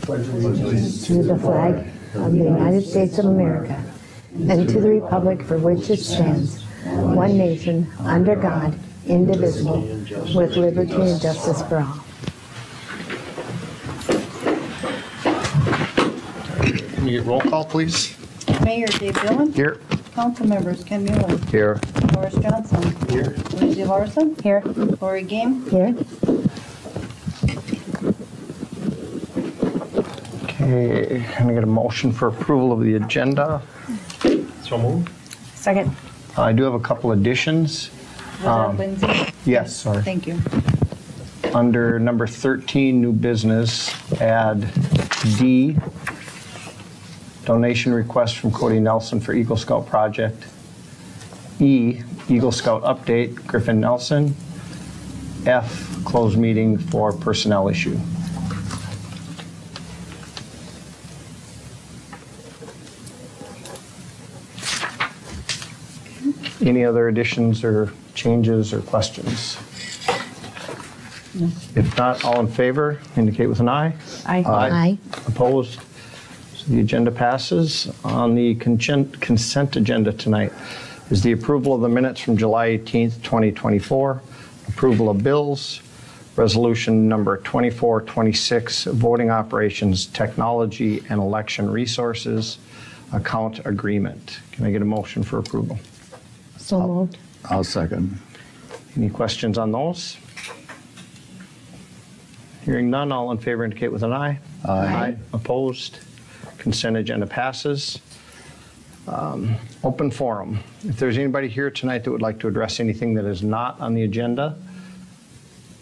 to the flag of the United States of America and to the republic for which it stands, one nation, under God, indivisible, with liberty and justice for all. Can you get roll call, please? Mayor Dave Dillon. Here. Council members Ken Mueller. Here. Doris Johnson. Here. Lindsay Larson. Here. Lori Game. Here. Okay, can I get a motion for approval of the agenda? So moved. Second. I do have a couple additions. Was that Lindsay? Yes, sorry. Thank you. Under number 13, new business, add D, donation request from Cody Nelson for Eagle Scout project. E, Eagle Scout update, Griffin Nelson. F, closed meeting for personnel issue. Any other additions or changes or questions? No. If not, all in favor, indicate with an eye. Aye. Opposed? So the agenda passes. On the consent agenda tonight is the approval of the minutes from July 18th, 2024, approval of bills, resolution number 2426, voting operations, technology, and election resources, account agreement. Can I get a motion for approval? So moved. I'll second. Any questions on those? Hearing none, all in favor indicate with an eye. Aye. Opposed? Consent agenda passes. Open forum. If there's anybody here tonight that would like to address anything that is not on the agenda,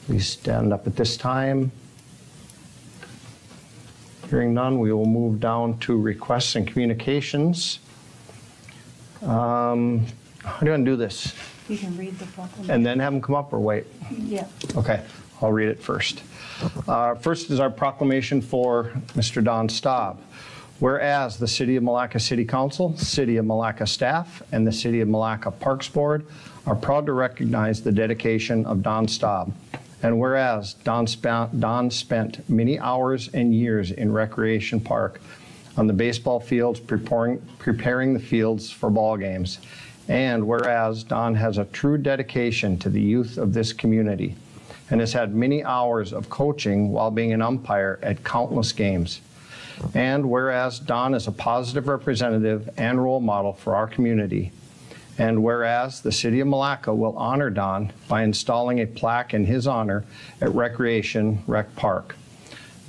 please stand up at this time. Hearing none, we will move down to requests and communications. How do you want to do this? You can read the proclamation. And then have them come up or wait? Yeah. Okay, I'll read it first. First is our proclamation for Mr. Don Staub. Whereas the City of Milaca City Council, City of Milaca staff, and the City of Milaca Parks Board are proud to recognize the dedication of Don Staub. And whereas Don spent many hours and years in Recreation Park on the baseball fields, preparing the fields for ball games. And whereas Don has a true dedication to the youth of this community and has had many hours of coaching while being an umpire at countless games. And whereas Don is a positive representative and role model for our community. And whereas the City of Milaca will honor Don by installing a plaque in his honor at Recreation Rec Park.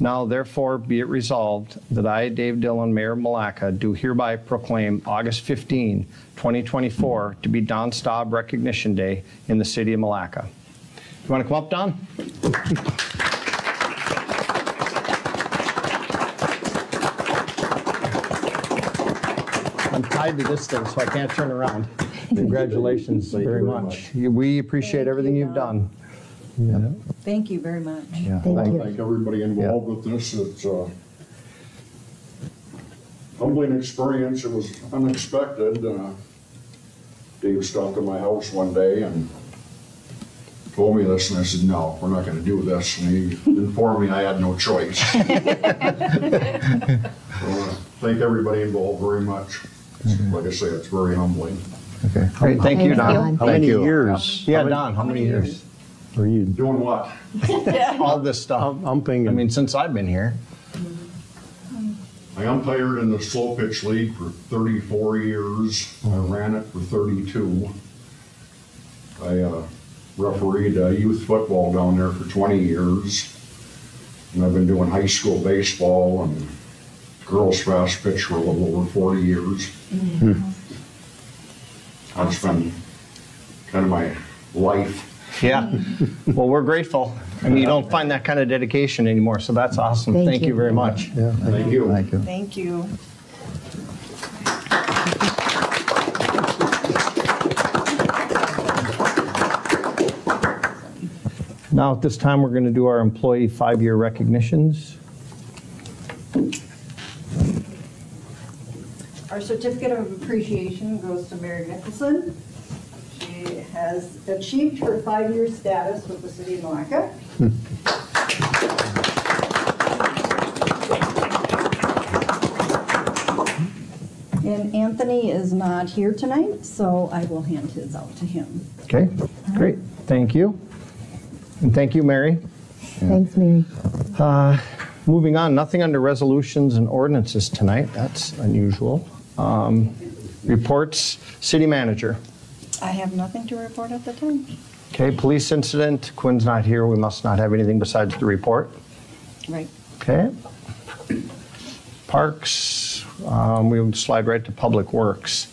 Now, therefore, be it resolved that I, Dave Dillon, Mayor of Milaca, do hereby proclaim August 15, 2024 to be Don Staub Recognition Day in the City of Milaca. You want to come up, Don? I'm tied to this thing, so I can't turn around. Congratulations very much. We appreciate everything you've done. Yeah. Thank you very much. Yeah. Thank you. Thank everybody involved with this. It's a humbling experience. It was unexpected. Dave stopped at my house one day and told me this, and I said, no, we're not going to do this. And he informed me I had no choice. So thank everybody involved very much. Like I say, it's very humbling. Okay. Great, thank you, Don. Thank How many you. years? Yeah, Don, how many years? Were you Doing what? All this stuff. umping? I mean, since I've been here. I umpired in the slow pitch league for 34 years. I ran it for 32. I refereed youth football down there for 20 years. And I've been doing high school baseball and girls fast pitch for a little over 40 years. That's been kind of my life. Yeah. Well, we're grateful. I mean, you don't find that kind of dedication anymore, so that's awesome. Thank Thank you you. very much. Yeah. Thank you. Thank you. Thank you. Now, at this time, we're going to do our employee 5-year recognitions. Our certificate of appreciation goes to Mary Nicholson. She has achieved her 5-year status with the City of Milaca. Anthony is not here tonight, so I will hand his out to him. Okay, great. Thank you. And thank you, Mary. Thanks, Mary. Moving on, nothing under resolutions and ordinances tonight. That's unusual. Reports, city manager. I have nothing to report at the time. Okay, police incident. Quinn's not here. We must not have anything besides the report. Right. Okay. Parks, we will slide right to Public Works.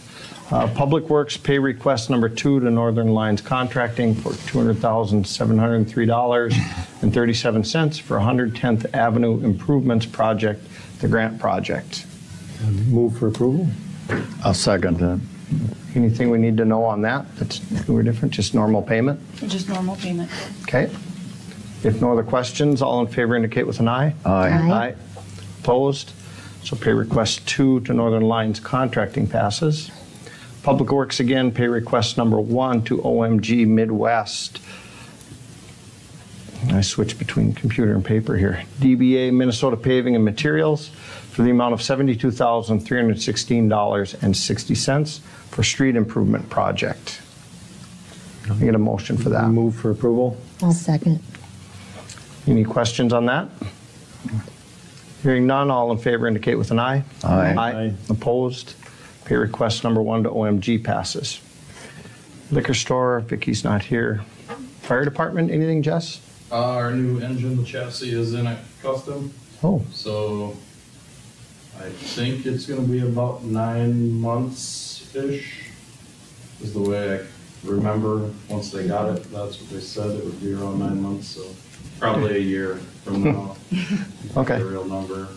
Public Works pay request number 2 to Northern Lines Contracting for $200,703.37 for 110th Avenue Improvements Project, the grant project. Move for approval? I'll second that. Anything we need to know on that that's new or different? Just normal payment? Just normal payment. Okay. If no other questions, all in favor indicate with an eye. Aye. Aye. Opposed? So pay request 2 to Northern Lines Contracting passes. Public Works again, pay request number 1 to OMG Midwest. I switch between computer and paper here. DBA Minnesota Paving and Materials for the amount of $72,316.60 for street improvement project. Can I get a motion for that? Move for approval? I'll second. Any questions on that? Hearing none, all in favor indicate with an eye. Aye. Aye. Opposed? Pay request number 1 to OMG passes. Liquor store, Vicky's not here. Fire department, anything, Jess? Our new engine, the chassis is in at custom, Oh, so I think it's gonna be about 9 months-ish, is the way I remember. Once they got it, that's what they said, it would be around 9 months, so probably a year from now. okay. The real number.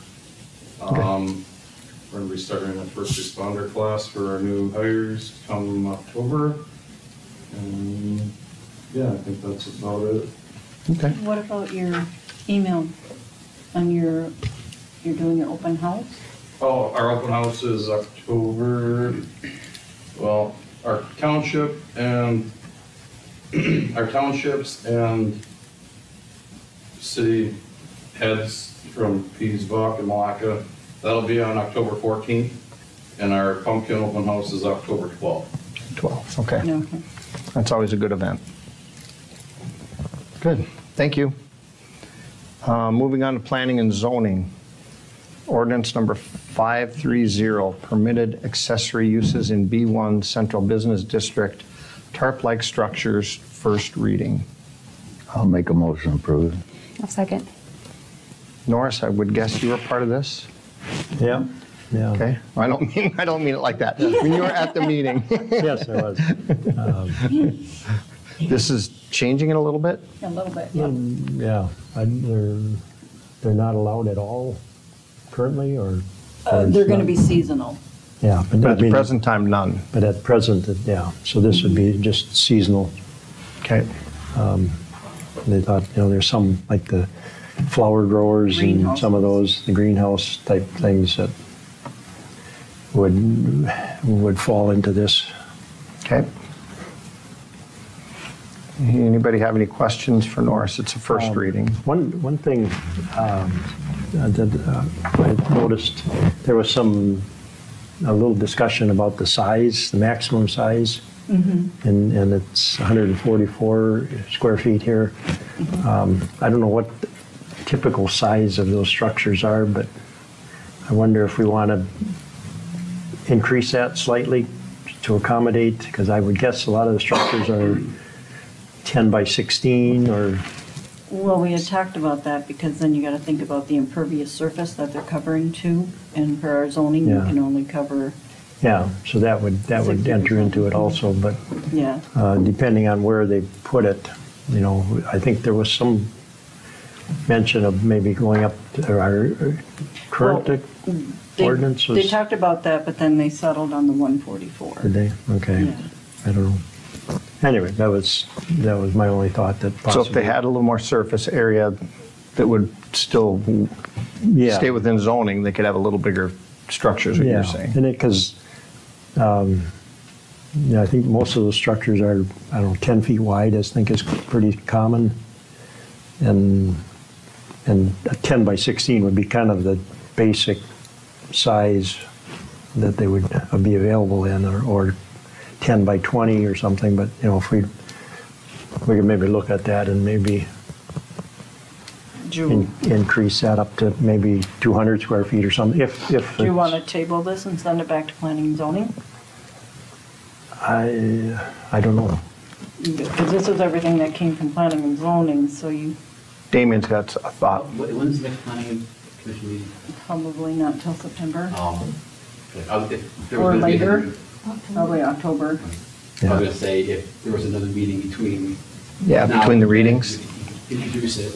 We're gonna be starting a first responder class for our new hires come October. And yeah, I think that's about it. Okay. What about your email on you're doing an open house? Oh, our open house is October, well, our township and, our townships and city heads from Peasbuck and Milaca, that'll be on October 14th, and our pumpkin open house is October 12th. 12, okay. No. Okay. That's always a good event. Good, thank you. Moving on to planning and zoning. Ordinance number 530, permitted accessory uses in B1 Central Business District, tarp-like structures, first reading. I'll make a motion to approve. I'll second. Norris, I would guess you were part of this? Yeah. Yeah. Okay, I don't mean it like that. When you were at the meeting. Yes, I was. This is changing it a little bit? A little bit, yeah. Yeah, they're not allowed at all currently, or? They're gonna be seasonal. Yeah, But I at the mean, present time, none. but at present, yeah, so this would be just seasonal. Okay, They thought, there's some, like the flower growers and some of those, the greenhouse type things that would fall into this. okay. Anybody have any questions for Norris? It's a first reading. One thing that I noticed, there was a little discussion about the size, the maximum size, and it's 144 square feet here. I don't know what the typical size of those structures are, but I wonder if we want to increase that slightly to accommodate, because I would guess a lot of the structures are 10 by 16 or... Well, we had talked about that because then you gotta think about the impervious surface that they're covering too. And for our zoning, you Yeah. can only cover, Yeah, so that would enter into it also, but yeah. depending on where they put it, I think there was some mention of maybe going up to our current ordinance was... They talked about that, but then they settled on the 144. Did they? Okay. Yeah. I don't know. Anyway, that was my only thought, that possibly... So if they had a little more surface area that would still stay within zoning, they could have a little bigger structures, what you're saying. And because I think most of those structures are, 10 feet wide, I think is pretty common. And a 10 by 16 would be kind of the basic size that they would be available in, or 10 by 20 or something, but, you know, if we could maybe look at that and maybe increase that up to maybe 200 square feet or something, if Do you want to table this and send it back to planning and zoning? I don't know. Because this is everything that came from planning and zoning, so you Damien's got a thought. When's the next planning commission meeting? probably not till September If there or was gonna be later, another- probably October. I was gonna say, if there was another meeting between. Yeah, now between the and readings. Introduce it,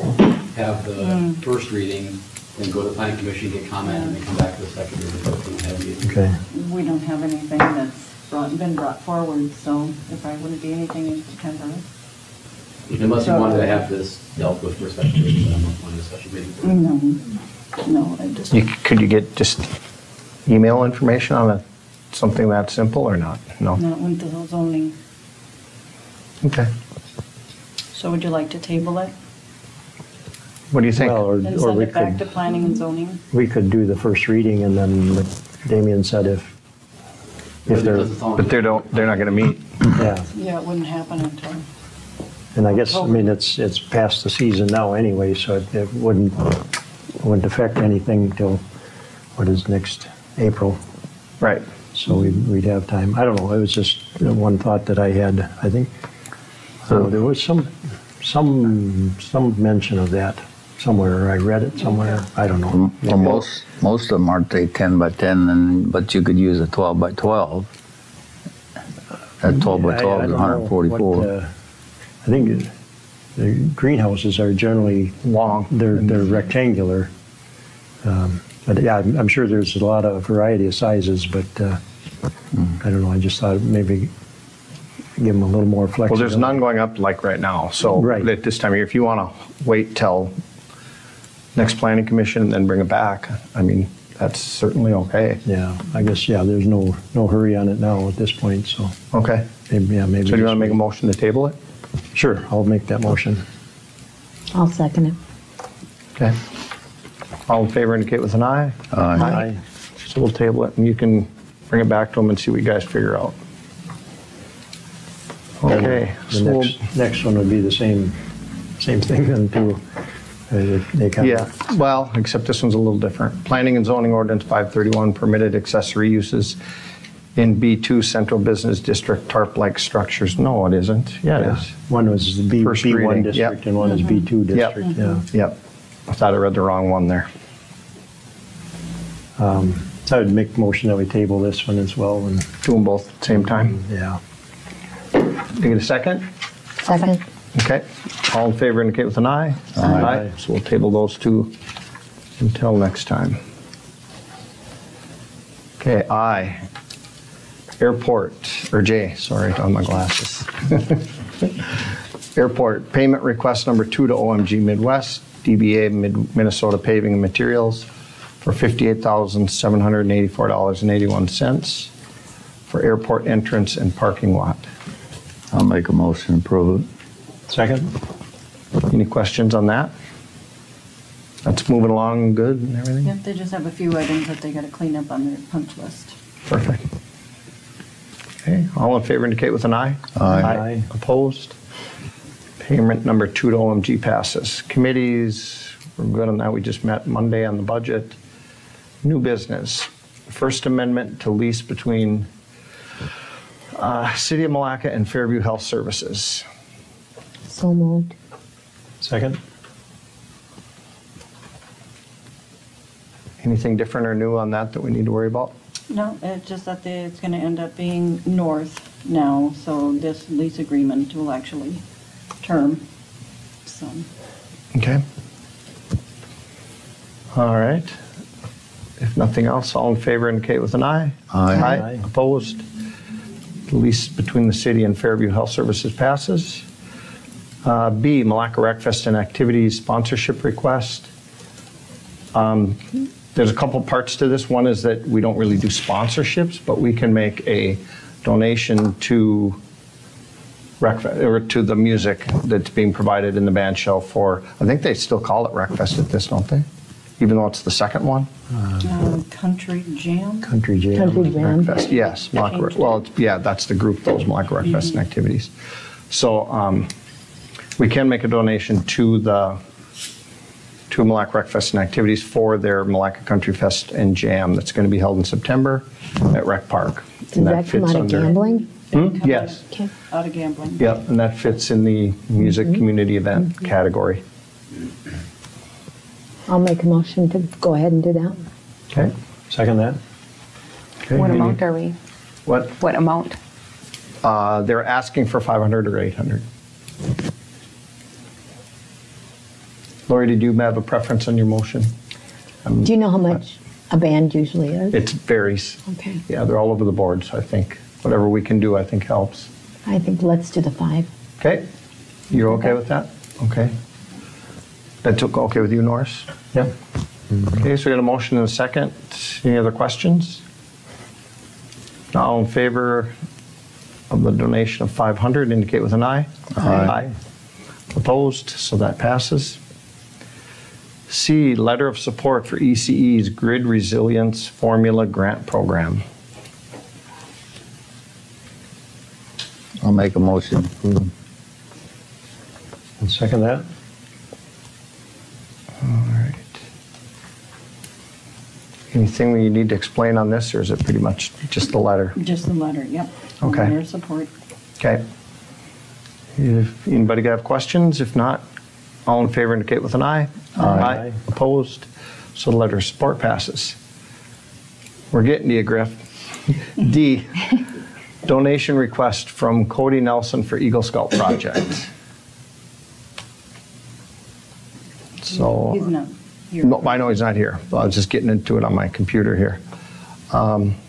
have the first reading, then go to the planning commission, get comment, and then come back to the second reading. and have you- Okay. We don't have anything that's been brought forward, so if I wouldn't be anything in September. Unless you wanted to have this dealt with for a special meeting, then I'm not wanting a special meeting. No, I just, Could you get just email information on something that simple or not? No? not went to the zoning. Okay. So would you like to table it What do you think? Well, and or send we it back to could, planning and zoning? we could do the first reading, and then, like Damien said, if they're, But they're not going to meet. yeah. Yeah, it wouldn't happen until, And I guess, I mean, it's past the season now anyway, so it wouldn't affect anything till, what is next, April? Right. So we'd have time. I don't know, it was just one thought that I had, I think. So there was some mention of that somewhere, I read it somewhere, I don't know. Well, most of them aren't they 10 by 10, but you could use a 12 by 12. That 12 by 12 I is don't know 144. what, I think the greenhouses are generally Long. They're rectangular. But yeah, I'm sure there's a lot of variety of sizes, but I don't know, I just thought maybe give them a little more Well, flexibility. there's none going up like right now. So Right. at this time of year, if you want to wait till next planning commission and then bring it back, I mean, that's certainly okay. Yeah, I guess, yeah, there's no hurry on it now at this point, so Okay. maybe, yeah, maybe. So do you want to just make a wait. motion to table it? Sure, I'll make that motion. I'll second it. Okay. All in favor indicate with an eye. Aye. So we'll table it and you can bring it back to them and see what you guys figure out. Okay. The So we'll- next one would be the same thing then too. They kind Yeah, of, well, except this one's a little different. Planning and zoning ordinance 531 permitted accessory uses in B2 Central Business District tarp-like structures. No, it isn't. Yeah, it is. one was the First B1 reading, district yep. and one is B2 Yep. district, yeah. Yep. I thought I read the wrong one there. So I would make the motion that we table this one as well, and, Do them both at the same time. yeah. You get a second? Second. Okay. All in favor indicate with an eye. Aye. So we'll table those two until next time. Okay, I. Airport, or J, sorry, on my glasses. Airport, payment request number 2 to OMG Midwest, DBA Minnesota Paving and Materials for $58,784.81 for airport entrance and parking lot. I'll make a motion to approve it. Second? Any questions on that? That's moving along good and everything? yep, they just have a few items that they got to clean up on their punch list. Perfect. Okay, all in favor indicate with an eye. Aye. Opposed? Payment number 2 to OMG passes. Committees, we're good on that. We just met Monday on the budget. New business. First Amendment to lease between City of Milaca and Fairview Health Services. So moved. Second? Anything different or new on that we need to worry about? No, it's just that it's going to end up being north now, so this lease agreement will actually term, so. Okay. All right. If nothing else, all in favor indicate with an eye. Aye. Aye. Opposed? The lease between the city and Fairview Health Services passes. B, Milaca Wreckfest and Activities sponsorship request. There's a couple parts to this. One is that we don't really do sponsorships, but we can make a donation to Wreckfest, or to the music that's being provided in the band shell for, I think they still call it Wreckfest at this, don't they? even though it's the second one. Country Jam. Country Jam. Country Jam. Fest, yes, Milaca, well, that's the group, those Milaca Rec Fest and activities. So we can make a donation to Milaca Rec Fest and activities for their Milaca Country Fest and Jam that's going to be held in September at Rec Park. Does that come out of gambling? Yes. Okay. Out of gambling. Yep, and that fits in the music community event category. I'll make a motion to go ahead and do that. Okay. Second that? Okay. What amount are we? What? What amount? They're asking for 500 or 800. Lori, did you have a preference on your motion? Do you know how much a band usually is? It varies. Okay. Yeah, they're all over the board, so I think whatever we can do, I think helps. I think let's do the 5. Okay? You're okay with that? Okay. That's okay with you, Norris? Yeah. Okay, so we got a motion and a second. Any other questions? Now, all in favor of the donation of 500, indicate with an eye. Aye. Opposed, so that passes. C, letter of support for ECE's Grid Resilience Formula Grant Program. I'll make a motion. And second that? All right. Anything we need to explain on this, or is it pretty much just the letter? Just the letter, yep. Okay. Letter of support. Okay. If anybody got questions, if not, all in favor indicate with an eye. Aye. Opposed? So the letter of support passes. We're getting to you, Griff. D, donation request from Cody Nelson for Eagle Scout project. So. He's not here. No, I know he's not here. I was just getting into it on my computer here.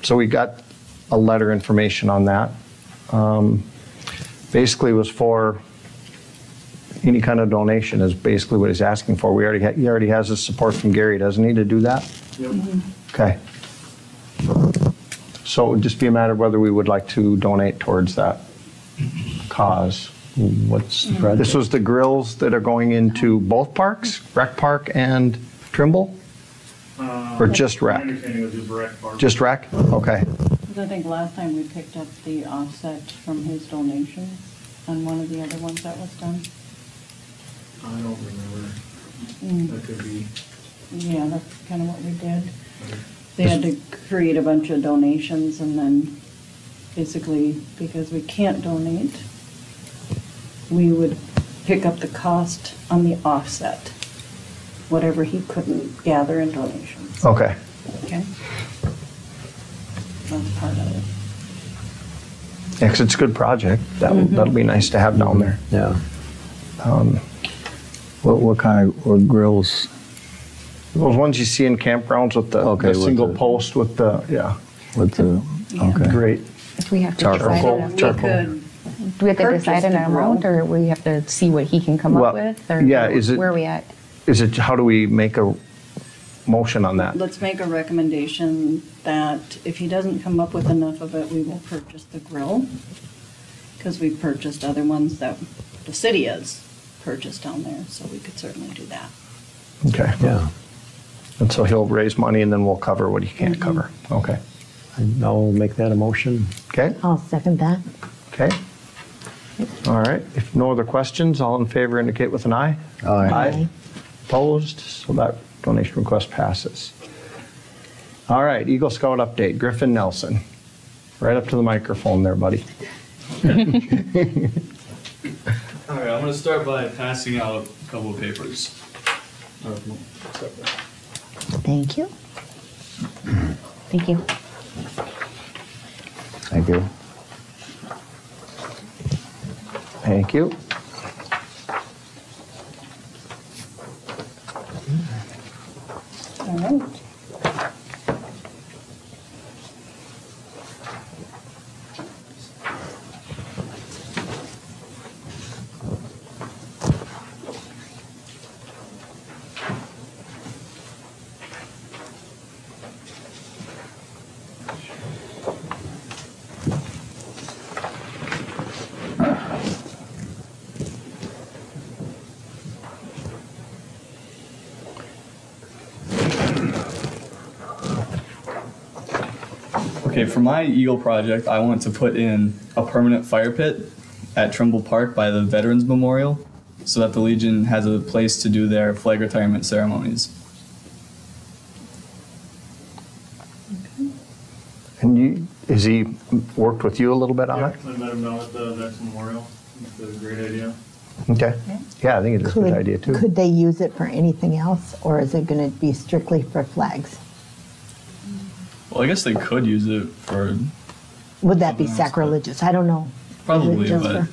So we got a letter information on that. Basically was for any kind of donation is basically what he's asking for. He already has his support from Gary, doesn't he, to do that? Yep. Okay. So it would just be a matter of whether we would like to donate towards that cause. What's the project? This was the grills that are going into both parks, Rec Park and Trimble? Or just My Rec? understanding was just rec park. Just Rec? Okay. Because I think last time we picked up the offset from his donation on one of the other ones that was done. I don't remember. That could be. Yeah, that's kind of what we did. They had to create a bunch of donations and then basically, because we can't donate, we would pick up the cost on the offset, whatever he couldn't gather in donations. Okay. Okay? That's part of it. Yeah, 'cause it's a good project. That'll be nice to have down there. Yeah. What kind of grills? Those ones you see in campgrounds with the, Okay, the with single the- post with the, yeah, With the, okay. great. If we have to Charcoal. decide Charcoal. on We Charcoal. could, do we have to Purchase decide on the an amount, grill. or we have to see what he can come Well, up with? Or yeah, is it- where are we at? Is it, how do we make a motion on that? let's make a recommendation that if he doesn't come up with enough of it, we will purchase the grill. Because we've purchased other ones that the city has purchased down there, so we could certainly do that. Okay. Yeah. And so he'll raise money and then we'll cover what he can't cover. Okay. I'll make that a motion. Okay, I'll second that. okay. All right, if no other questions, all in favor indicate with an eye. Aye. Opposed, so that donation request passes. All right, Eagle Scout update, Griffin Nelson. Right up to the microphone there, buddy. All right, I'm going to start by passing out a couple of papers. Thank you. Thank you. Thank you. Thank you. All right. Okay, for my Eagle project, I want to put in a permanent fire pit at Trimble Park by the Veterans Memorial so that the Legion has a place to do their flag retirement ceremonies. And has he worked with you a little bit on it? I met him down at the Veterans Memorial. It's a great idea. Okay. Yeah, I think it's a good idea too. Could they use it for anything else, or is it going to be strictly for flags? Well, I guess they could use it for Would that be Something else, but- sacrilegious? I don't know. probably, Is it just but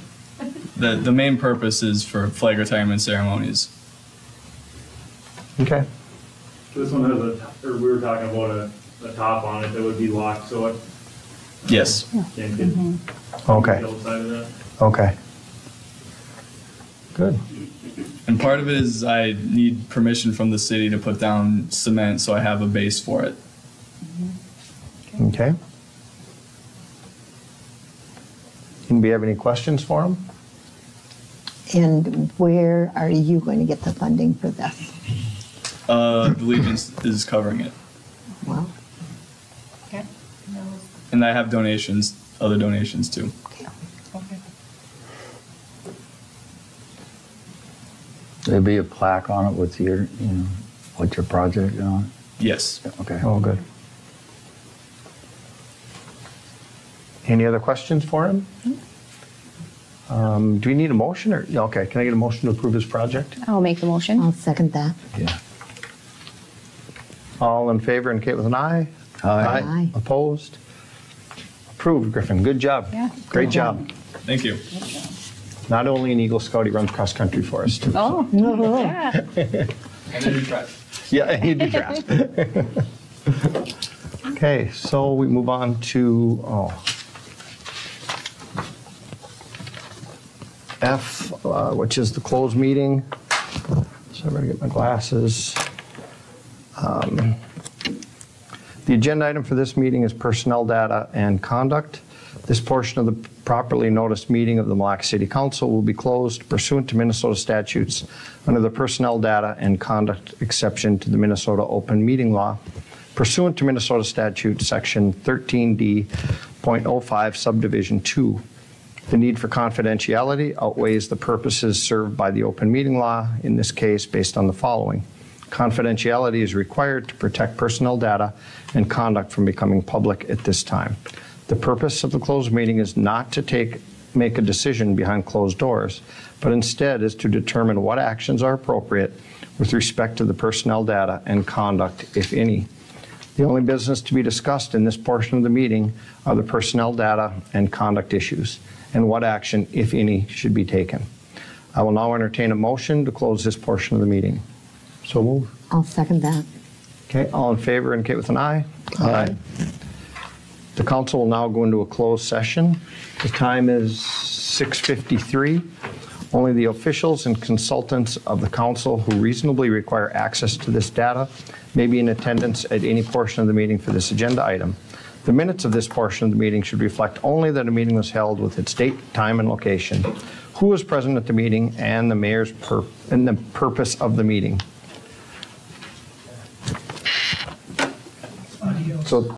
for- the main purpose is for flag retirement ceremonies. Okay. This one has or we were talking about a top on it that would be locked, so it Yes. can't get Okay. the outside of that. Okay. Good. And part of it is I need permission from the city to put down cement so I have a base for it. Okay. Anybody have any questions for him? And where are you going to get the funding for this? The Legion is covering it. Well, And I have donations, other donations too. There'd be a plaque on it with your, what's your project on it? Yes. Okay. Oh, good. Any other questions for him? Do we need a motion or, yeah, okay, can I get a motion to approve his project? I'll make the motion. I'll second that. Yeah. All in favor indicate with an eye. Aye. Aye. Opposed? Approved, Griffin. Good job. Yeah. Great Good job. job. Thank you. Not only an Eagle Scout, he runs cross country for us too. Oh, yeah. And then you try. Yeah, and you do track. Okay, so we move on to F, which is the closed meeting. So I better get my glasses. The agenda item for this meeting is personnel data and conduct. This portion of the properly noticed meeting of the Milaca City Council will be closed pursuant to Minnesota statutes under the personnel data and conduct exception to the Minnesota Open Meeting Law. Pursuant to Minnesota statute section 13D.05 subdivision 2, the need for confidentiality outweighs the purposes served by the open meeting law, in this case based on the following. Confidentiality is required to protect personnel data and conduct from becoming public at this time. The purpose of the closed meeting is not to make a decision behind closed doors, but instead is to determine what actions are appropriate with respect to the personnel data and conduct, if any. The only business to be discussed in this portion of the meeting are the personnel data and conduct issues, and what action, if any, should be taken. I will now entertain a motion to close this portion of the meeting. So move. I'll second that. Okay, all in favor indicate with an eye. Aye. The council will now go into a closed session. The time is 6:53. Only the officials and consultants of the council who reasonably require access to this data may be in attendance at any portion of the meeting for this agenda item. The minutes of this portion of the meeting should reflect only that a meeting was held with its date, time, and location, who was present at the meeting, and the mayor's and the purpose of the meeting. So